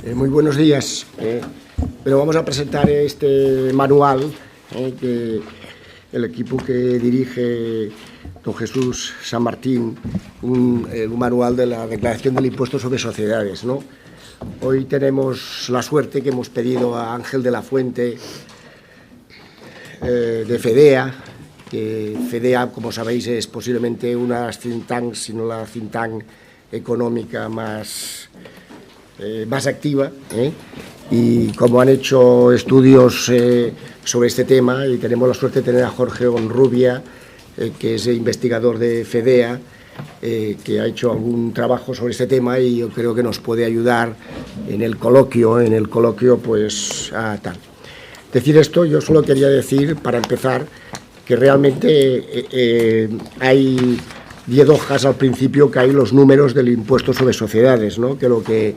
Muy buenos días. Pero vamos a presentar este manual que el equipo que dirige don Jesús San Martín, un manual de la declaración del impuesto sobre sociedades, ¿no? Hoy tenemos la suerte que hemos pedido a Ángel de la Fuente de FEDEA, que FEDEA, como sabéis, es posiblemente una de las think tanks, si no la think tank económica más activa, y como han hecho estudios sobre este tema, y tenemos la suerte de tener a Jorge Onrubia, que es investigador de FEDEA, que ha hecho algún trabajo sobre este tema y yo creo que nos puede ayudar en el coloquio pues a tal. Decir esto, yo solo quería decir, para empezar, que realmente hay 10 hojas al principio que hay los números del impuesto sobre sociedades, ¿no? Que lo que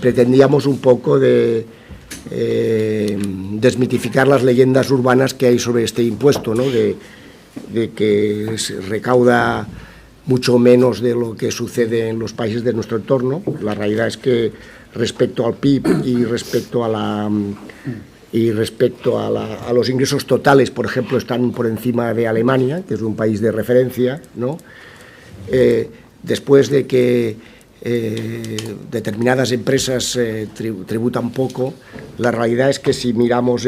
pretendíamos un poco de desmitificar las leyendas urbanas que hay sobre este impuesto, ¿no? De que se recauda mucho menos de lo que sucede en los países de nuestro entorno. La realidad es que respecto al PIB y respecto a los ingresos totales, por ejemplo, están por encima de Alemania, que es un país de referencia, ¿no? Después de que determinadas empresas tributan poco, la realidad es que si miramos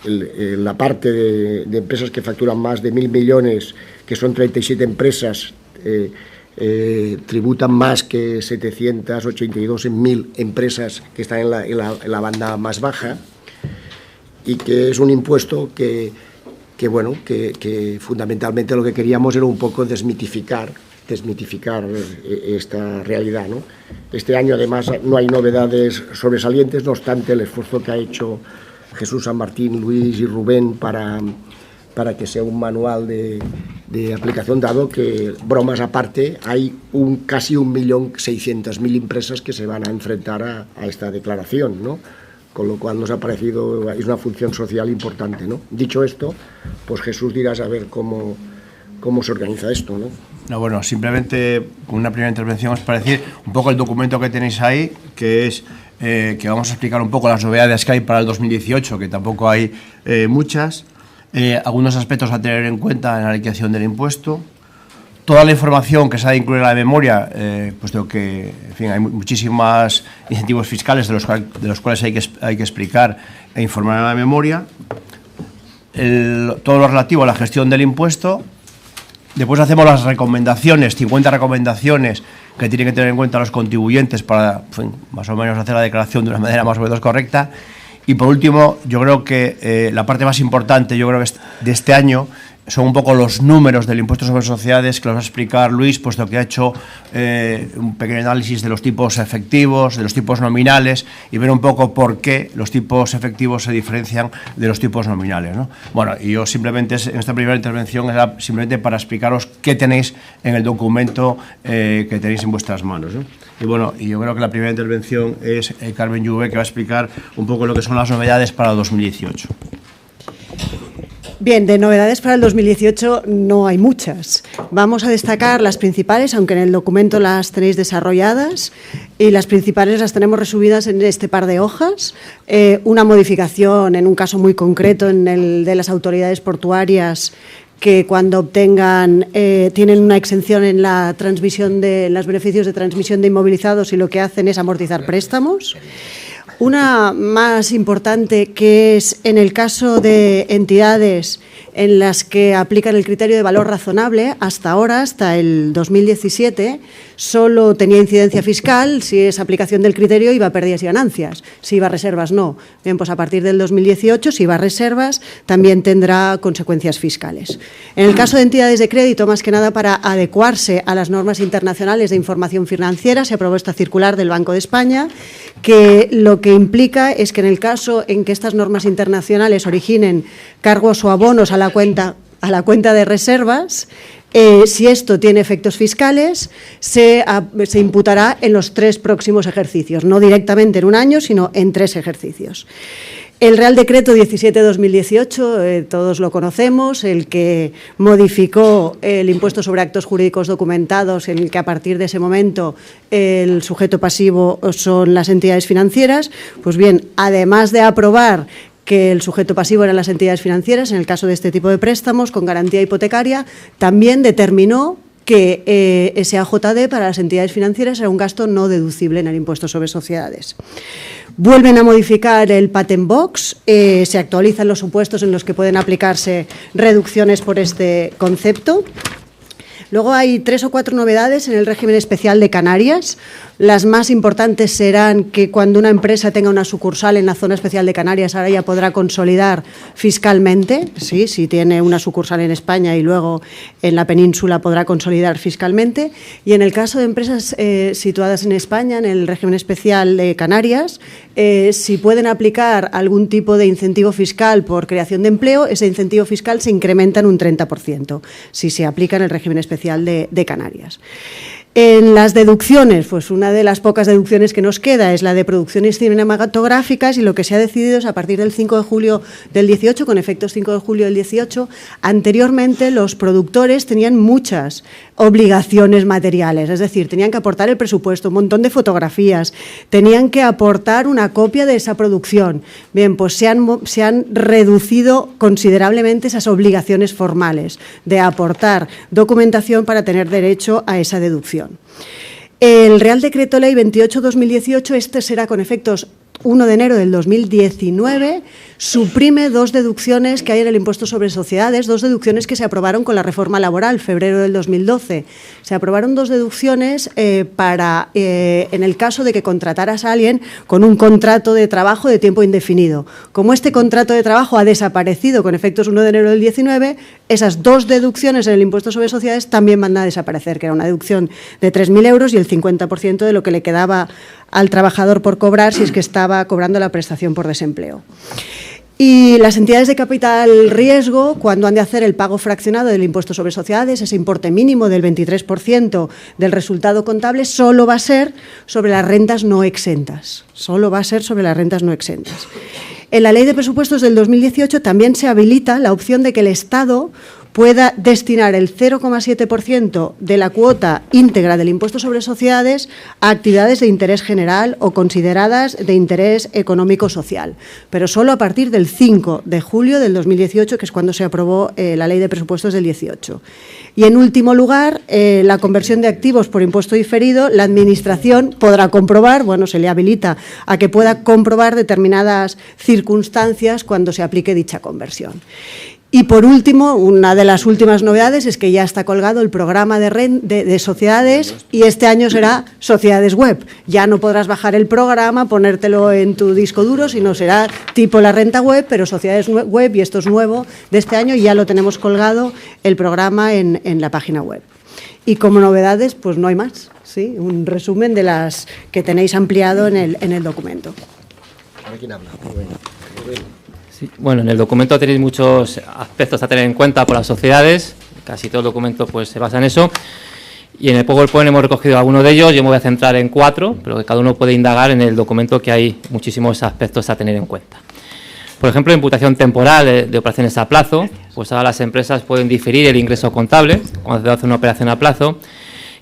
la parte de empresas que facturan más de 1.000 millones, que son 37 empresas, tributan más que 782 en 1.000 empresas que están en la banda más baja, y que es un impuesto que fundamentalmente lo que queríamos era un poco desmitificar esta realidad, ¿no? Este año además no hay novedades sobresalientes, no obstante el esfuerzo que ha hecho Jesús San Martín, Luis y Rubén para que sea un manual de aplicación, dado que, bromas aparte, hay casi 1.600.000 empresas que se van a enfrentar a esta declaración, ¿no? Con lo cual nos ha parecido, es una función social importante, ¿no? Dicho esto, pues Jesús dirá a ver cómo se organiza esto, ¿no? No, bueno, simplemente una primera intervención es para decir un poco el documento que tenéis ahí, que es que vamos a explicar un poco las novedades que hay para el 2018, que tampoco hay muchas, algunos aspectos a tener en cuenta en la liquidación del impuesto, toda la información que se ha de incluir en la memoria, puesto que, en fin, hay muchísimos incentivos fiscales de los cuales hay que explicar e informar en la memoria, todo lo relativo a la gestión del impuesto. Después hacemos las recomendaciones, 50 recomendaciones que tienen que tener en cuenta los contribuyentes para, en fin, más o menos hacer la declaración de una manera más o menos correcta. Y por último, yo creo que la parte más importante de este año son un poco los números del impuesto sobre sociedades, que los va a explicar Luis, puesto que ha hecho un pequeño análisis de los tipos efectivos, de los tipos nominales, y ver un poco por qué los tipos efectivos se diferencian de los tipos nominales, ¿no? Bueno, y yo simplemente, en esta primera intervención, era simplemente para explicaros qué tenéis en el documento que tenéis en vuestras manos, ¿no? Y bueno, y yo creo que la primera intervención es Carmen Lluve, que va a explicar un poco lo que son las novedades para 2018. Bien, de novedades para el 2018 no hay muchas. Vamos a destacar las principales, aunque en el documento las tenéis desarrolladas, y las principales las tenemos resumidas en este par de hojas. Una modificación en un caso muy concreto, en el de las autoridades portuarias, que cuando obtengan, tienen una exención en la transmisión de los beneficios de transmisión de inmovilizados, y lo que hacen es amortizar préstamos. Una más importante, que es en el caso de entidades en las que aplican el criterio de valor razonable, hasta ahora, hasta el 2017, solo tenía incidencia fiscal si es aplicación del criterio, iba a pérdidas y ganancias. Si iba a reservas, no. Bien, pues a partir del 2018, si iba a reservas, también tendrá consecuencias fiscales. En el caso de entidades de crédito, más que nada para adecuarse a las normas internacionales de información financiera, se aprobó esta circular del Banco de España, que lo que implica es que en el caso en que estas normas internacionales originen cargos o abonos a la cuenta de reservas, si esto tiene efectos fiscales, se imputará en los 3 próximos ejercicios, no directamente en un año, sino en 3 ejercicios. El Real Decreto 17/2018, todos lo conocemos, el que modificó el impuesto sobre actos jurídicos documentados, en el que a partir de ese momento el sujeto pasivo son las entidades financieras. Pues bien, además de aprobar que el sujeto pasivo eran las entidades financieras, en el caso de este tipo de préstamos con garantía hipotecaria, también determinó que ese AJD para las entidades financieras era un gasto no deducible en el impuesto sobre sociedades. Vuelven a modificar el Patent Box, se actualizan los supuestos en los que pueden aplicarse reducciones por este concepto. Luego hay 3 o 4 novedades en el régimen especial de Canarias. Las más importantes serán que cuando una empresa tenga una sucursal en la zona especial de Canarias, ahora ya podrá consolidar fiscalmente, ¿sí? Si tiene una sucursal en España y luego en la península podrá consolidar fiscalmente. Y en el caso de empresas situadas en España, en el régimen especial de Canarias, si pueden aplicar algún tipo de incentivo fiscal por creación de empleo, ese incentivo fiscal se incrementa en un 30%, si se aplica en el régimen especial de Canarias. En las deducciones, pues una de las pocas deducciones que nos queda es la de producciones cinematográficas, y lo que se ha decidido es a partir del 5 de julio del 18, con efectos 5 de julio del 18, anteriormente los productores tenían muchas obligaciones materiales, es decir, tenían que aportar el presupuesto, un montón de fotografías, tenían que aportar una copia de esa producción. Bien, pues se han reducido considerablemente esas obligaciones formales de aportar documentación para tener derecho a esa deducción. El Real Decreto Ley 28/2018, este será con efectos 1 de enero del 2019, suprime 2 deducciones que hay en el impuesto sobre sociedades, 2 deducciones que se aprobaron con la reforma laboral, febrero del 2012. Se aprobaron 2 deducciones para, en el caso de que contrataras a alguien con un contrato de trabajo de tiempo indefinido. Como este contrato de trabajo ha desaparecido con efectos 1 de enero del 19, esas 2 deducciones en el impuesto sobre sociedades también van a desaparecer, que era una deducción de 3.000 euros y el 50% de lo que le quedaba al trabajador por cobrar si es que estaba cobrando la prestación por desempleo. Y las entidades de capital riesgo, cuando han de hacer el pago fraccionado del impuesto sobre sociedades, ese importe mínimo del 23% del resultado contable, solo va a ser sobre las rentas no exentas. Solo va a ser sobre las rentas no exentas. En la Ley de Presupuestos del 2018 también se habilita la opción de que el Estado pueda destinar el 0,7% de la cuota íntegra del impuesto sobre sociedades a actividades de interés general o consideradas de interés económico-social, pero solo a partir del 5 de julio del 2018, que es cuando se aprobó la Ley de Presupuestos del 18. Y, en último lugar, la conversión de activos por impuesto diferido, la Administración podrá comprobar, bueno, se le habilita a que pueda comprobar determinadas circunstancias cuando se aplique dicha conversión. Y, por último, una de las últimas novedades es que ya está colgado el programa de sociedades, y este año será Sociedades Web. Ya no podrás bajar el programa, ponértelo en tu disco duro, sino será tipo la renta web, pero Sociedades Web, y esto es nuevo de este año, ya lo tenemos colgado el programa en la página web. Y como novedades, pues no hay más, ¿sí? Un resumen de las que tenéis ampliado en el documento. A ver quién habla. Sí, bueno, en el documento tenéis muchos aspectos a tener en cuenta por las sociedades, casi todo el documento pues se basa en eso, y en el PowerPoint hemos recogido algunos de ellos. Yo me voy a centrar en 4, pero que cada uno puede indagar en el documento, que hay muchísimos aspectos a tener en cuenta. Por ejemplo, imputación temporal de operaciones a plazo, pues ahora las empresas pueden diferir el ingreso contable cuando se hace una operación a plazo,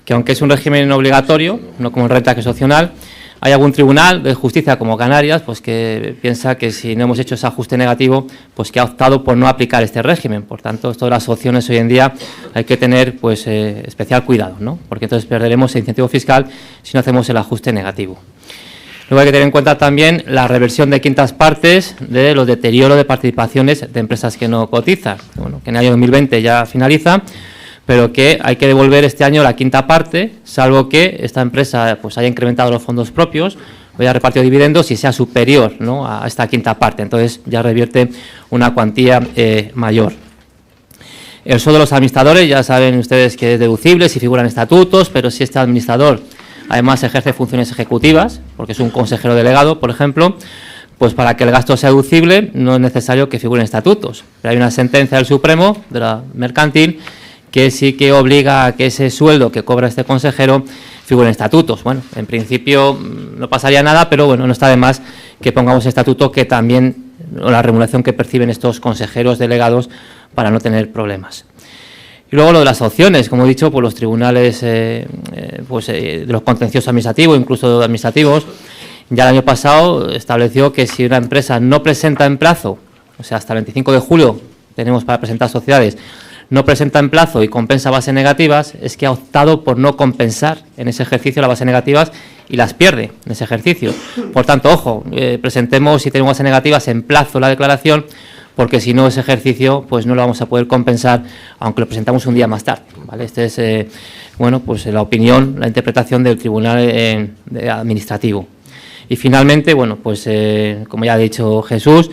que aunque es un régimen obligatorio, no como en renta, que es opcional, hay algún tribunal de justicia como Canarias pues que piensa que si no hemos hecho ese ajuste negativo, pues que ha optado por no aplicar este régimen. Por tanto, todas las opciones hoy en día hay que tener pues especial cuidado, ¿no? Porque entonces perderemos el incentivo fiscal si no hacemos el ajuste negativo. Luego hay que tener en cuenta también la reversión de quintas partes de los deterioros de participaciones de empresas que no cotizan. Bueno, que en el año 2020 ya finaliza, pero que hay que devolver este año la quinta parte, salvo que esta empresa pues haya incrementado los fondos propios o haya repartido dividendos y sea superior, ¿no?, a esta quinta parte. Entonces ya revierte una cuantía mayor. El sueldo de los administradores, ya saben ustedes que es deducible si figuran estatutos, pero si este administrador además ejerce funciones ejecutivas, porque es un consejero delegado, por ejemplo, pues para que el gasto sea deducible no es necesario que figuren estatutos. Pero hay una sentencia del Supremo, de la mercantil, que sí que obliga a que ese sueldo que cobra este consejero figure en estatutos. Bueno, en principio no pasaría nada, pero bueno, no está de más que pongamos estatuto que también o la remuneración que perciben estos consejeros delegados para no tener problemas. Y luego lo de las opciones, como he dicho, pues los tribunales de los contenciosos administrativos, incluso administrativos, ya el año pasado estableció que si una empresa no presenta en plazo, o sea, hasta el 25 de julio tenemos para presentar sociedades, no presenta en plazo y compensa bases negativas, es que ha optado por no compensar en ese ejercicio las bases negativas y las pierde en ese ejercicio. Por tanto, ojo, presentemos, si tenemos bases negativas, en plazo la declaración, porque si no, ese ejercicio pues no lo vamos a poder compensar, aunque lo presentamos un día más tarde, ¿vale? Este es, pues la opinión, la interpretación del Tribunal Administrativo. Y finalmente, pues como ya ha dicho Jesús,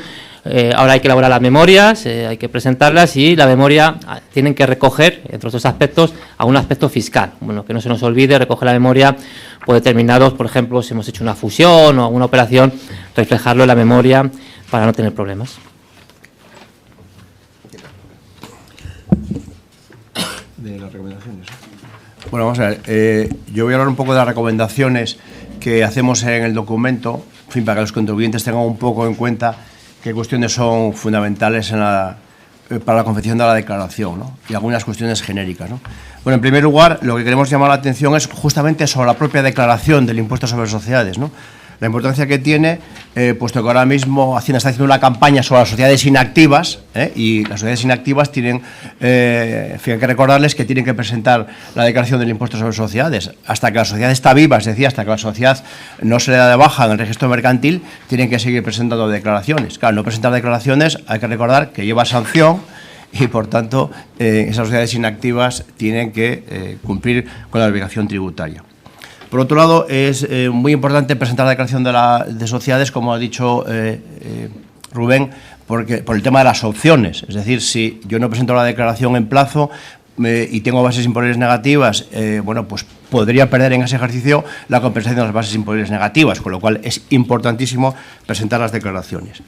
ahora hay que elaborar las memorias, hay que presentarlas y la memoria tienen que recoger, entre otros aspectos, a un aspecto fiscal. Bueno, que no se nos olvide recoger la memoria por determinados, por ejemplo, si hemos hecho una fusión o alguna operación, reflejarlo en la memoria para no tener problemas. De las recomendaciones. Bueno, vamos a ver. Yo voy a hablar un poco de las recomendaciones que hacemos en el documento, en fin, para que los contribuyentes tengan un poco en cuenta qué cuestiones son fundamentales para la confección de la declaración, ¿no? Y algunas cuestiones genéricas, ¿no? Bueno, en primer lugar, lo que queremos llamar la atención es justamente sobre la propia declaración del impuesto sobre sociedades, ¿no? La importancia que tiene, puesto que ahora mismo Hacienda está haciendo una campaña sobre las sociedades inactivas, y las sociedades inactivas tienen, hay que recordarles que tienen que presentar la declaración del impuesto sobre sociedades. Hasta que la sociedad está viva, es decir, hasta que la sociedad no se le da de baja en el registro mercantil, tienen que seguir presentando declaraciones. Claro, no presentar declaraciones, hay que recordar que lleva sanción y, por tanto, esas sociedades inactivas tienen que cumplir con la obligación tributaria. Por otro lado, es muy importante presentar la declaración de sociedades, como ha dicho Rubén, por el tema de las opciones. Es decir, si yo no presento la declaración en plazo y tengo bases imponibles negativas, pues podría perder en ese ejercicio la compensación de las bases imponibles negativas, con lo cual es importantísimo presentar las declaraciones.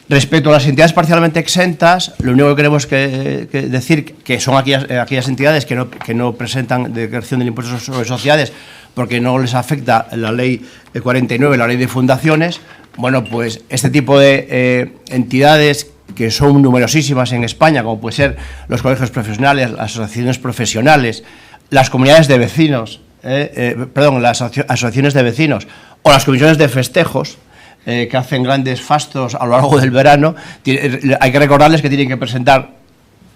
Respecto a las entidades parcialmente exentas, lo único que queremos decir que son aquellas entidades que no presentan declaración del impuesto sobre sociedades porque no les afecta la ley 49, la ley de fundaciones. Bueno, pues este tipo de entidades, que son numerosísimas en España, como puede ser los colegios profesionales, las asociaciones profesionales, las comunidades de vecinos, las asociaciones de vecinos o las comisiones de festejos, que hacen grandes fastos a lo largo del verano, hay que recordarles que tienen que presentar,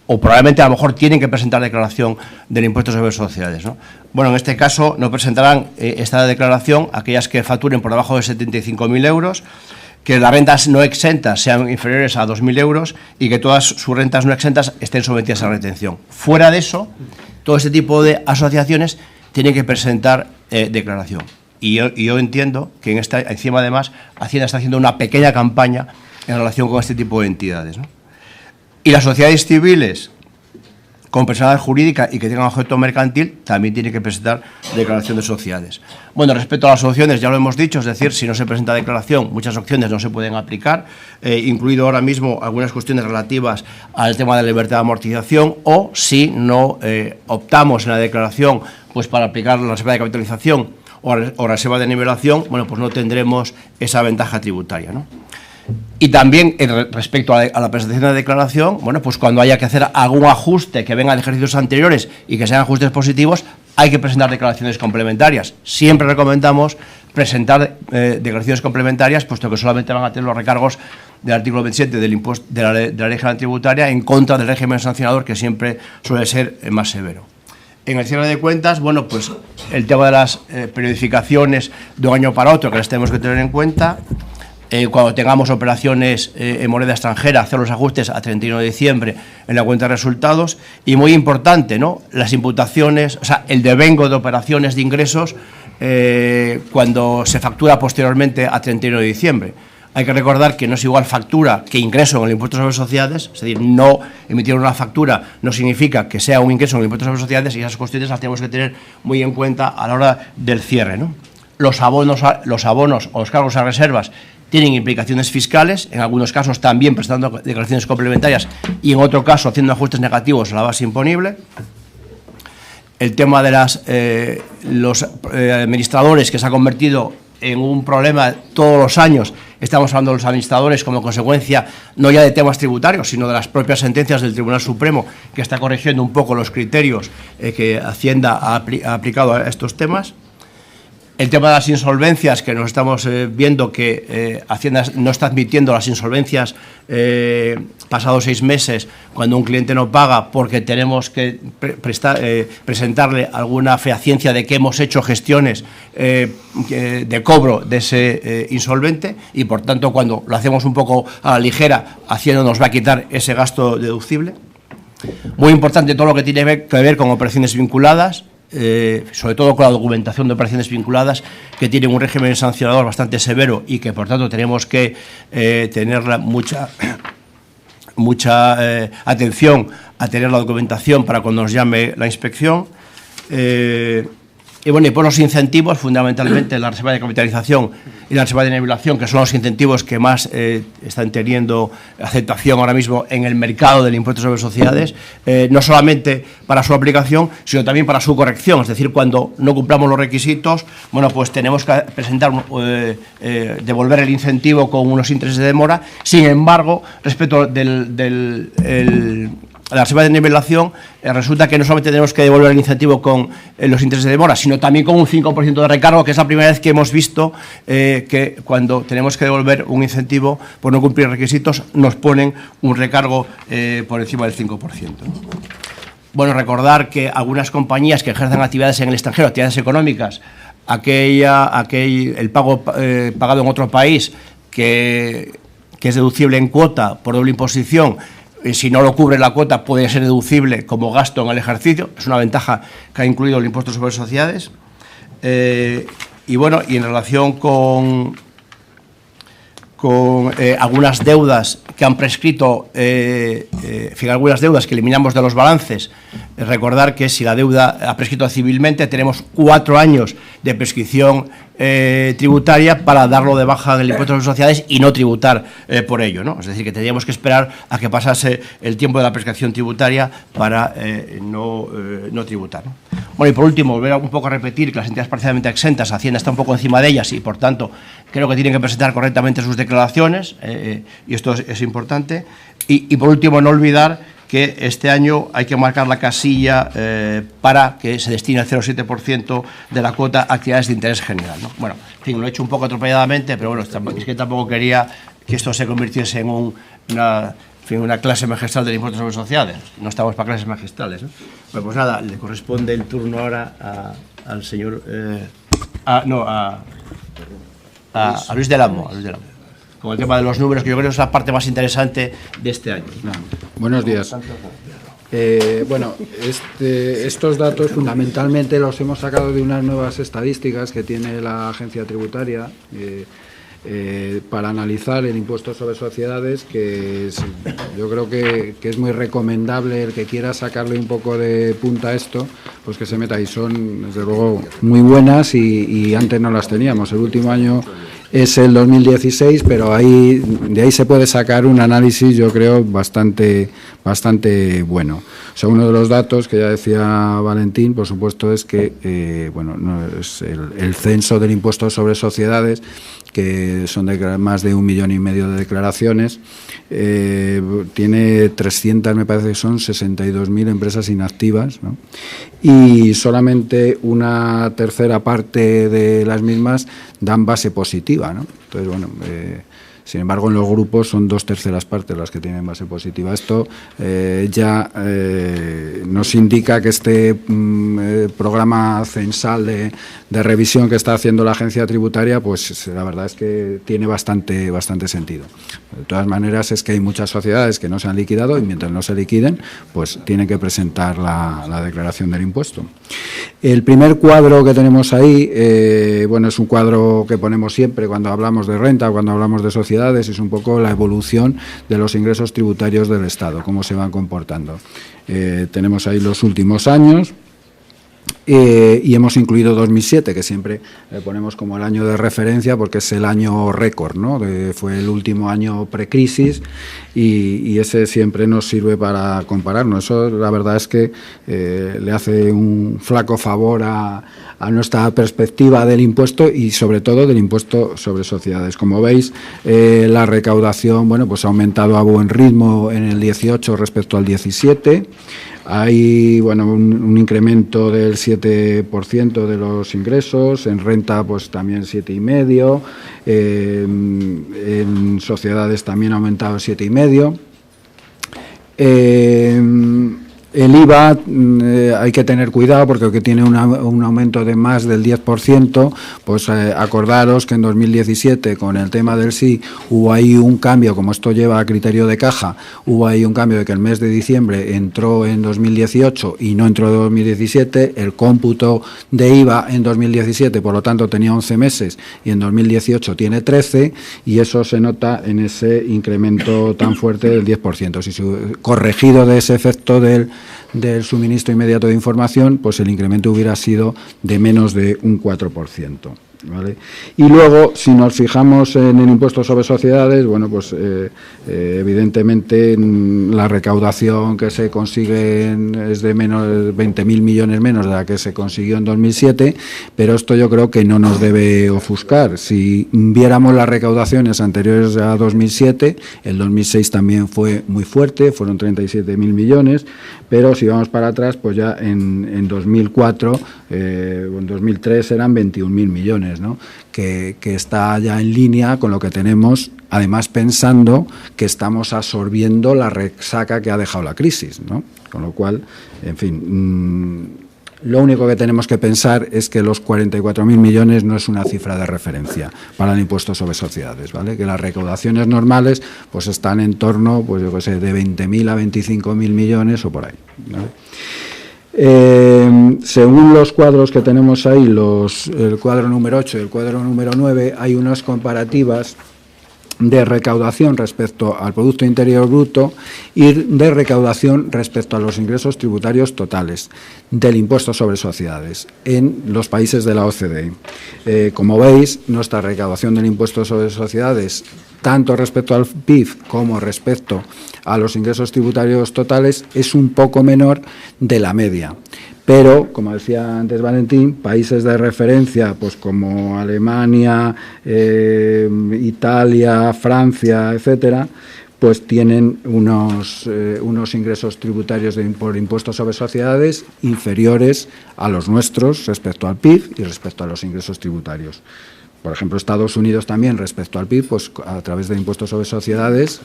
o probablemente a lo mejor tienen que presentar declaración del impuesto sobre sociedades, ¿no? Bueno, en este caso no presentarán esta declaración aquellas que facturen por debajo de 75.000 euros, que las rentas no exentas sean inferiores a 2.000 euros y que todas sus rentas no exentas estén sometidas a retención. Fuera de eso, todo este tipo de asociaciones tienen que presentar declaración. Y yo entiendo que encima, además, Hacienda está haciendo una pequeña campaña en relación con este tipo de entidades, ¿no? Y las sociedades civiles con personalidad jurídica y que tengan objeto mercantil también tienen que presentar declaración de sociedades. Bueno, respecto a las opciones, ya lo hemos dicho, es decir, si no se presenta declaración, muchas opciones no se pueden aplicar, incluido ahora mismo algunas cuestiones relativas al tema de la libertad de amortización, o si no optamos en la declaración pues para aplicar la reserva de capitalización o reserva de nivelación, bueno, pues no tendremos esa ventaja tributaria, ¿no? Y también respecto a la presentación de declaración, bueno, pues cuando haya que hacer algún ajuste que venga de ejercicios anteriores y que sean ajustes positivos, hay que presentar declaraciones complementarias. Siempre recomendamos presentar declaraciones complementarias, puesto que solamente van a tener los recargos del artículo 27 del impuesto de la Ley General Tributaria en contra del régimen sancionador, que siempre suele ser más severo. En el cierre de cuentas, bueno, pues el tema de las periodificaciones de un año para otro, que las tenemos que tener en cuenta. Cuando tengamos operaciones en moneda extranjera, hacer los ajustes a 31 de diciembre en la cuenta de resultados. Y muy importante, ¿no?, las imputaciones, o sea, el devengo de operaciones de ingresos cuando se factura posteriormente a 31 de diciembre. Hay que recordar que no es igual factura que ingreso en el impuesto sobre sociedades, es decir, no emitir una factura no significa que sea un ingreso en el impuesto sobre sociedades, y esas cuestiones las tenemos que tener muy en cuenta a la hora del cierre, ¿no? Los abonos o los cargos a reservas tienen implicaciones fiscales, en algunos casos también prestando declaraciones complementarias y en otro caso haciendo ajustes negativos a la base imponible. El tema de los administradores, que se ha convertido en un problema todos los años, estamos hablando de los administradores como consecuencia no ya de temas tributarios, sino de las propias sentencias del Tribunal Supremo, que está corrigiendo un poco los criterios que Hacienda ha aplicado a estos temas. El tema de las insolvencias, que nos estamos viendo que Hacienda no está admitiendo las insolvencias pasados 6 meses cuando un cliente no paga, porque tenemos que presentarle alguna fehaciencia de que hemos hecho gestiones de cobro de ese insolvente, y por tanto cuando lo hacemos un poco a la ligera, Hacienda nos va a quitar ese gasto deducible. Muy importante todo lo que tiene que ver con operaciones vinculadas, sobre todo con la documentación de operaciones vinculadas, que tienen un régimen sancionador bastante severo y que por tanto tenemos que tener mucha atención a tener la documentación para cuando nos llame la inspección. Y bueno, y por los incentivos, fundamentalmente la reserva de capitalización y la reserva de nivelación, que son los incentivos que más están teniendo aceptación ahora mismo en el mercado del impuesto sobre sociedades, no solamente para su aplicación, sino también para su corrección. Es decir, cuando no cumplamos los requisitos, bueno, pues tenemos que presentar, devolver el incentivo con unos intereses de demora. Sin embargo, respecto la reserva de nivelación, resulta que no solamente tenemos que devolver el incentivo con los intereses de demora, sino también con un 5% de recargo, que es la primera vez que hemos visto que cuando tenemos que devolver un incentivo por no cumplir requisitos, nos ponen un recargo por encima del 5%. Bueno, recordar que algunas compañías que ejercen actividades en el extranjero, actividades económicas, el pago pagado en otro país que es deducible en cuota por doble imposición, si no lo cubre la cuota, puede ser deducible como gasto en el ejercicio. Es una ventaja que ha incluido el impuesto sobre sociedades. Y bueno, y en relación con algunas deudas que han prescrito, algunas deudas que eliminamos de los balances, recordar que si la deuda ha prescrito civilmente, tenemos 4 años de prescripción tributaria para darlo de baja en el impuesto sobre sociedades y no tributar por ello, ¿no? Es decir, que tendríamos que esperar a que pasase el tiempo de la prescripción tributaria para no tributar, ¿no? Bueno, y por último, volver un poco a repetir que las entidades parcialmente exentas, Hacienda está un poco encima de ellas y, por tanto, creo que tienen que presentar correctamente sus declaraciones, y esto es importante. Y por último, no olvidar que este año hay que marcar la casilla para que se destine el 0,7% de la cuota a actividades de interés general, ¿no? Bueno, en fin, lo he hecho un poco atropelladamente, pero bueno, es que tampoco quería que esto se convirtiese en una clase magistral del impuesto sobre sociedades. No estamos para clases magistrales, ¿no? Bueno, pues nada, le corresponde el turno ahora al señor... a Luis del Amo. Con el tema de los números, que yo creo que es la parte más interesante de este año. Buenos días. Bueno, estos datos fundamentalmente los hemos sacado de unas nuevas estadísticas que tiene la agencia tributaria para analizar el impuesto sobre sociedades, que yo creo que es muy recomendable el que quiera sacarle un poco de punta a esto, pues que se meta ahí. Son, desde luego, muy buenas y antes no las teníamos. El último año es el 2016, pero de ahí se puede sacar un análisis, yo creo, bastante bueno. O sea, uno de los datos que ya decía Valentín, por supuesto, es que no es el censo del impuesto sobre sociedades, que son más de 1,5 millones de declaraciones, tiene 300, me parece que son 62.000 empresas inactivas, ¿no? Y solamente una tercera parte de las mismas dan base positiva, ¿no? Entonces, bueno, sin embargo, en los grupos son 2/3 partes las que tienen base positiva. Esto ya nos indica que este programa censal de revisión que está haciendo la agencia tributaria, pues la verdad es que tiene bastante sentido. De todas maneras, es que hay muchas sociedades que no se han liquidado y mientras no se liquiden, pues tienen que presentar la declaración del impuesto. El primer cuadro que tenemos ahí, es un cuadro que ponemos siempre cuando hablamos de renta, cuando hablamos de sociedades, es un poco la evolución de los ingresos tributarios del Estado, cómo se van comportando. Tenemos ahí los últimos años. Y hemos incluido 2007, que siempre ponemos como el año de referencia porque es el año récord, ¿no? Fue el último año precrisis y ese siempre nos sirve para compararnos. Eso la verdad es que le hace un flaco favor a nuestra perspectiva del impuesto y sobre todo del impuesto sobre sociedades. Como veis, la recaudación, bueno, pues ha aumentado a buen ritmo en el 18 respecto al 17. Hay, bueno, un incremento del 7% de los ingresos, en renta pues también 7,5%, en sociedades también ha aumentado 7,5%. El IVA hay que tener cuidado porque aunque tiene un aumento de más del 10%, pues acordaros que en 2017 con el tema del sí hubo ahí un cambio, como esto lleva a criterio de caja, hubo ahí un cambio de que el mes de diciembre entró en 2018 y no entró en 2017, el cómputo de IVA en 2017 por lo tanto tenía 11 meses y en 2018 tiene 13 y eso se nota en ese incremento tan fuerte del 10%. Si corregido de ese efecto del suministro inmediato de información, pues el incremento hubiera sido de menos de un 4%. ¿Vale? Y luego, si nos fijamos en el impuesto sobre sociedades, bueno, pues evidentemente la recaudación que se consigue es de menos de 20.000 millones menos de la que se consiguió en 2007, pero esto yo creo que no nos debe ofuscar. Si viéramos las recaudaciones anteriores a 2007, el 2006 también fue muy fuerte, fueron 37.000 millones, pero si vamos para atrás, pues ya en 2004, en 2003 eran 21.000 millones, ¿no? Que está ya en línea con lo que tenemos, además pensando que estamos absorbiendo la resaca que ha dejado la crisis, ¿no? Con lo cual, en fin, lo único que tenemos que pensar es que los 44.000 millones no es una cifra de referencia para el impuesto sobre sociedades, ¿vale? Que las recaudaciones normales pues están en torno, pues yo qué sé, de 20.000 a 25.000 millones o por ahí, ¿vale? Según los cuadros que tenemos ahí, el cuadro número 8 y el cuadro número 9, hay unas comparativas de recaudación respecto al Producto Interior Bruto y de recaudación respecto a los ingresos tributarios totales del impuesto sobre sociedades en los países de la OCDE. Como veis, nuestra recaudación del impuesto sobre sociedades, tanto respecto al PIB como respecto a los ingresos tributarios totales, es un poco menor de la media. Pero, como decía antes Valentín, países de referencia, pues como Alemania, Italia, Francia, etcétera, pues tienen unos ingresos tributarios por impuestos sobre sociedades inferiores a los nuestros respecto al PIB y respecto a los ingresos tributarios. Por ejemplo, Estados Unidos también respecto al PIB, pues a través de impuestos sobre sociedades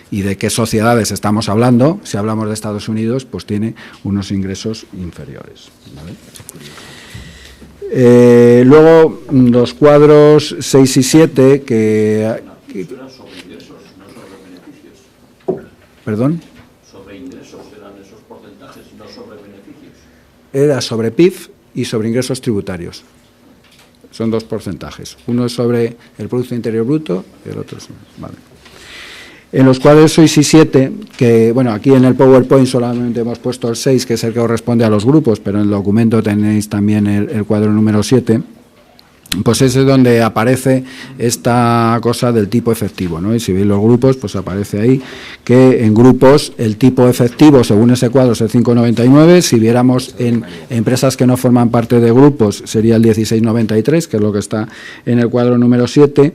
y de qué sociedades estamos hablando. Si hablamos de Estados Unidos, pues tiene unos ingresos inferiores, ¿vale? Luego, los cuadros 6 y 7, que sobre ingresos, no sobre beneficios. ¿Perdón? Sobre ingresos eran esos porcentajes, no sobre beneficios. Era sobre PIB y sobre ingresos tributarios. Son dos porcentajes. Uno es sobre el Producto Interior Bruto y el otro es... Vale. En los cuadros 6 y 7, que bueno, aquí en el PowerPoint solamente hemos puesto el 6, que es el que corresponde a los grupos, pero en el documento tenéis también el cuadro número 7, pues ese es donde aparece esta cosa del tipo efectivo, ¿no? Y si veis los grupos, pues aparece ahí que en grupos el tipo efectivo, según ese cuadro, es el 5,99. Si viéramos en empresas que no forman parte de grupos, sería el 16,93, que es lo que está en el cuadro número 7.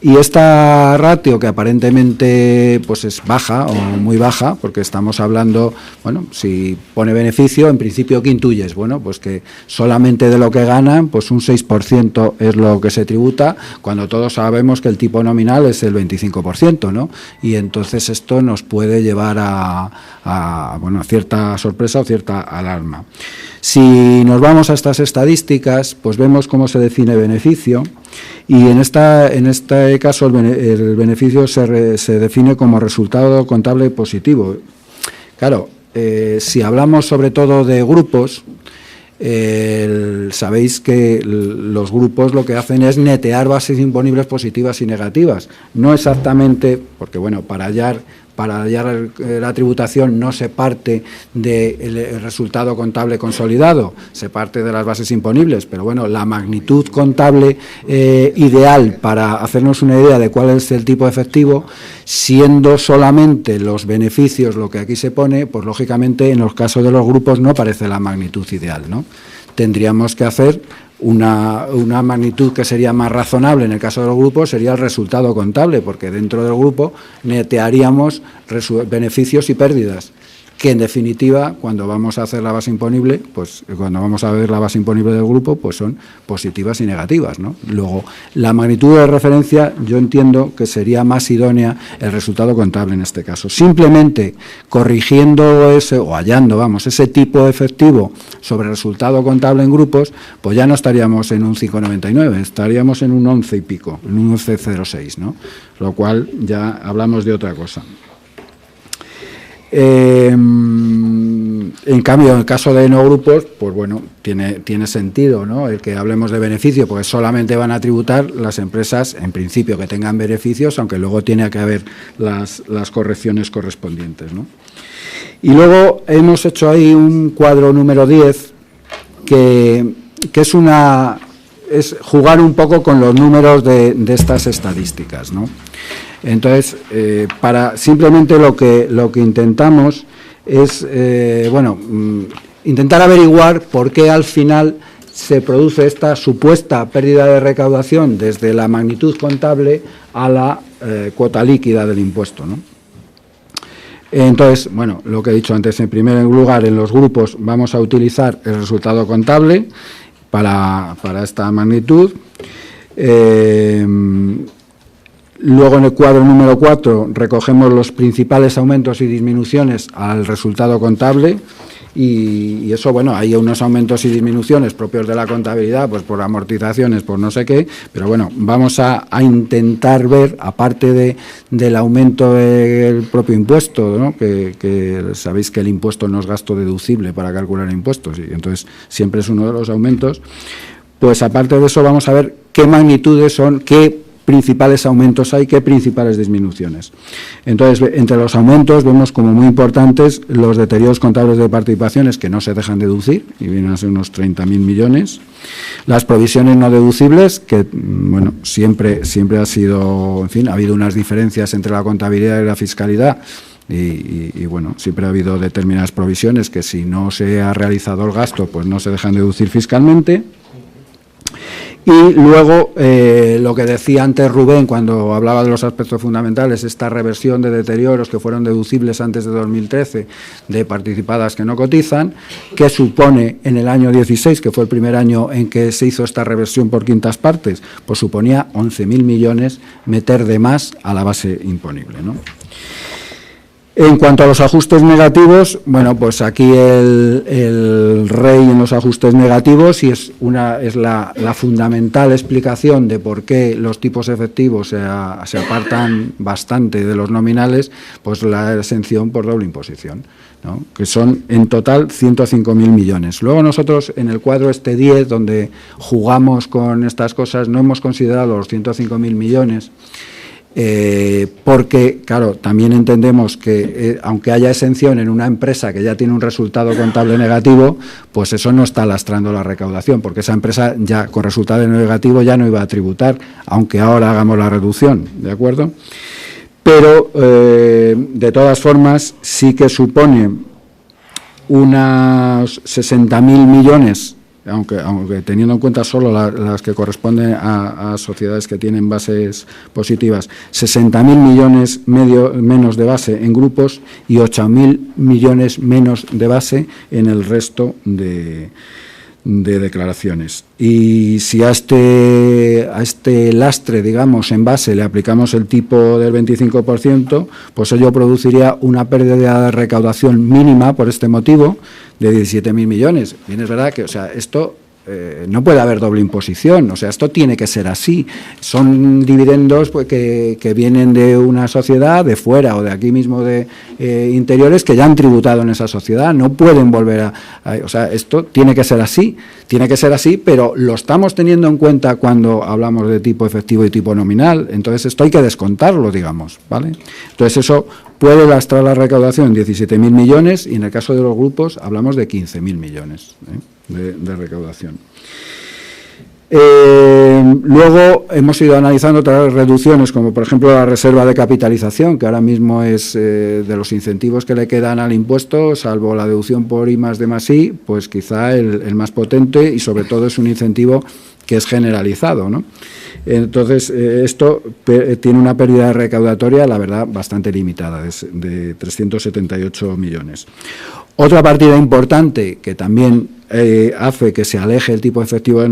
Y esta ratio, que aparentemente pues es baja o muy baja, porque estamos hablando, bueno, si pone beneficio, en principio, ¿qué intuyes? Bueno, pues que solamente de lo que ganan, pues un 6% es lo que se tributa, cuando todos sabemos que el tipo nominal es el 25%, ¿no? Y entonces esto nos puede llevar a cierta sorpresa o cierta alarma. Si nos vamos a estas estadísticas, pues vemos cómo se define beneficio, y en este caso el beneficio se define como resultado contable positivo. Claro, si hablamos sobre todo de grupos, sabéis que los grupos lo que hacen es netear bases imponibles positivas y negativas. No exactamente, porque bueno, para hallar para la tributación no se parte del resultado contable consolidado, se parte de las bases imponibles, pero bueno, la magnitud contable ideal para hacernos una idea de cuál es el tipo efectivo, siendo solamente los beneficios lo que aquí se pone, pues lógicamente en los casos de los grupos no aparece la magnitud ideal, ¿no? Tendríamos que hacer una magnitud que sería más razonable en el caso de los grupos, sería el resultado contable, porque dentro del grupo netearíamos beneficios y pérdidas, que en definitiva, cuando vamos a hacer la base imponible, pues cuando vamos a ver la base imponible del grupo, pues son positivas y negativas, ¿no? Luego, la magnitud de referencia, yo entiendo que sería más idónea el resultado contable en este caso. Simplemente corrigiendo o hallando, vamos, ese tipo efectivo sobre el resultado contable en grupos, pues ya no estaríamos en un 5,99, estaríamos en un 11 y pico, en un 11,06, ¿no? Lo cual ya hablamos de otra cosa. En cambio, en el caso de no grupos, pues bueno, tiene sentido, ¿no?, el que hablemos de beneficio, porque solamente van a tributar las empresas, en principio, que tengan beneficios, aunque luego tiene que haber las correcciones correspondientes, ¿no? Y luego hemos hecho ahí un cuadro número 10, que es jugar un poco con los números de estas estadísticas, ¿no? Entonces, simplemente lo que intentamos es, intentar averiguar por qué al final se produce esta supuesta pérdida de recaudación desde la magnitud contable a la cuota líquida del impuesto, ¿no? Entonces, bueno, lo que he dicho antes, en primer lugar, en los grupos vamos a utilizar el resultado contable para esta magnitud. Luego, en el cuadro número 4, recogemos los principales aumentos y disminuciones al resultado contable y eso, bueno, hay unos aumentos y disminuciones propios de la contabilidad, pues por amortizaciones, por no sé qué, pero bueno, vamos a intentar ver, aparte del aumento del propio impuesto, ¿no?, que sabéis que el impuesto no es gasto deducible para calcular impuestos, y entonces siempre es uno de los aumentos, pues aparte de eso vamos a ver qué magnitudes son, qué principales aumentos hay, qué principales disminuciones. Entonces, entre los aumentos vemos como muy importantes los deterioros contables de participaciones que no se dejan deducir, y vienen a ser unos 30.000 millones. Las provisiones no deducibles, que, bueno, siempre ha sido, en fin, ha habido unas diferencias entre la contabilidad y la fiscalidad, y bueno, siempre ha habido determinadas provisiones que si no se ha realizado el gasto, pues no se dejan deducir fiscalmente. Y luego, lo que decía antes Rubén cuando hablaba de los aspectos fundamentales, esta reversión de deterioros que fueron deducibles antes de 2013 de participadas que no cotizan, que supone en el año 16, que fue el primer año en que se hizo esta reversión por quintas partes, pues suponía 11.000 millones meter de más a la base imponible, ¿no? En cuanto a los ajustes negativos, bueno, pues aquí el rey en los ajustes negativos, y es la fundamental explicación de por qué los tipos efectivos se apartan bastante de los nominales, pues la exención por doble imposición, ¿no?, que son en total 105.000 millones. Luego nosotros en el cuadro 10, donde jugamos con estas cosas, no hemos considerado los 105.000 millones, porque, claro, también entendemos que aunque haya exención en una empresa que ya tiene un resultado contable negativo, pues eso no está lastrando la recaudación, porque esa empresa ya con resultado negativo ya no iba a tributar, aunque ahora hagamos la reducción, ¿de acuerdo? Pero, de todas formas, sí que supone unos 60.000 millones, aunque teniendo en cuenta solo las que corresponden a sociedades que tienen bases positivas, 60.000 millones menos de base en grupos y 8.000 millones menos de base en el resto de declaraciones. Y si a este lastre, digamos, en base le aplicamos el tipo del 25%, pues ello produciría una pérdida de recaudación mínima por este motivo de 17.000 millones. Bien, es verdad que, o sea, esto no puede haber doble imposición, o sea, esto tiene que ser así. Son dividendos, pues, que vienen de una sociedad de fuera o de aquí mismo de interiores que ya han tributado en esa sociedad, no pueden volver o sea, esto tiene que ser así, pero lo estamos teniendo en cuenta cuando hablamos de tipo efectivo y tipo nominal, entonces esto hay que descontarlo, digamos, ¿vale? Entonces eso puede lastrar la recaudación en 17.000 millones y en el caso de los grupos hablamos de 15.000 millones de recaudación. Luego hemos ido analizando otras reducciones, como por ejemplo la reserva de capitalización, que ahora mismo es de los incentivos que le quedan al impuesto, salvo la deducción por I+D+I, pues quizá el más potente, y sobre todo es un incentivo que es generalizado, ¿no? Entonces, esto tiene una pérdida recaudatoria, la verdad, bastante limitada, de 378 millones. Otra partida importante que también hace que se aleje el tipo efectivo de